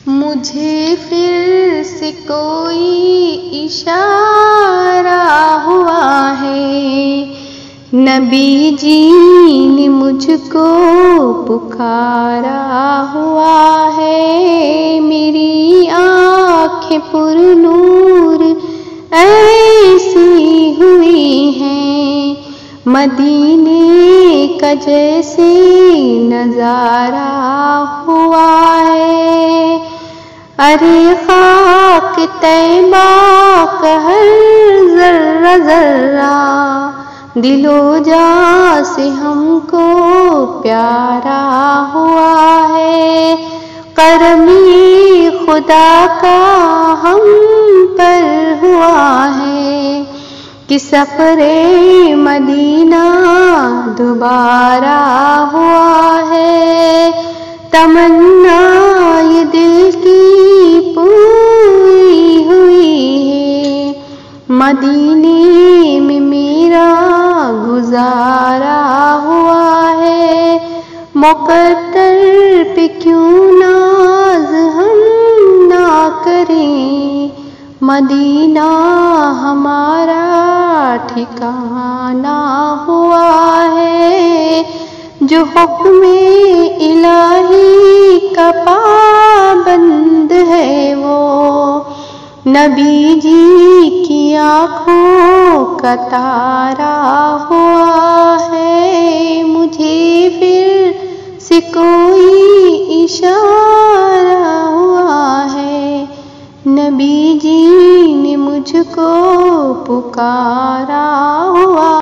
مجھے پھر سے کوئی اشارہ ہوا ہے، نبی جی نے مجھ کو پکارا ہوا ہے، میری آنکھیں پر نور ایسی ہوئی ہیں، مدینے کا جیسے نظارہ ہوا ہے، ارے خاک طیبہ کا ہر ذرہ ذرہ دل و جاں سے ہم کو پیارا ہوا ہے، کرم خدا کا ہم پر ہوا ہے کہ سفر مدینہ دوبارہ ہوا ہے، تمنا یہ دل کی پوری ہوئی ہے، مدینے میں میرا گزارا ہوا ہے، مقدر پہ کیوں ناز ہم نہ کریں، مدینہ ہمارا ٹھکانہ ہوا ہے، جو حکم الہی کا پابند ہے وہ نبی جی کی آنکھوں کا تارا ہوا ہے، مجھے پھر سے کوئی اشارہ ہوا ہے، نبی جی نے مجھ کو پکارا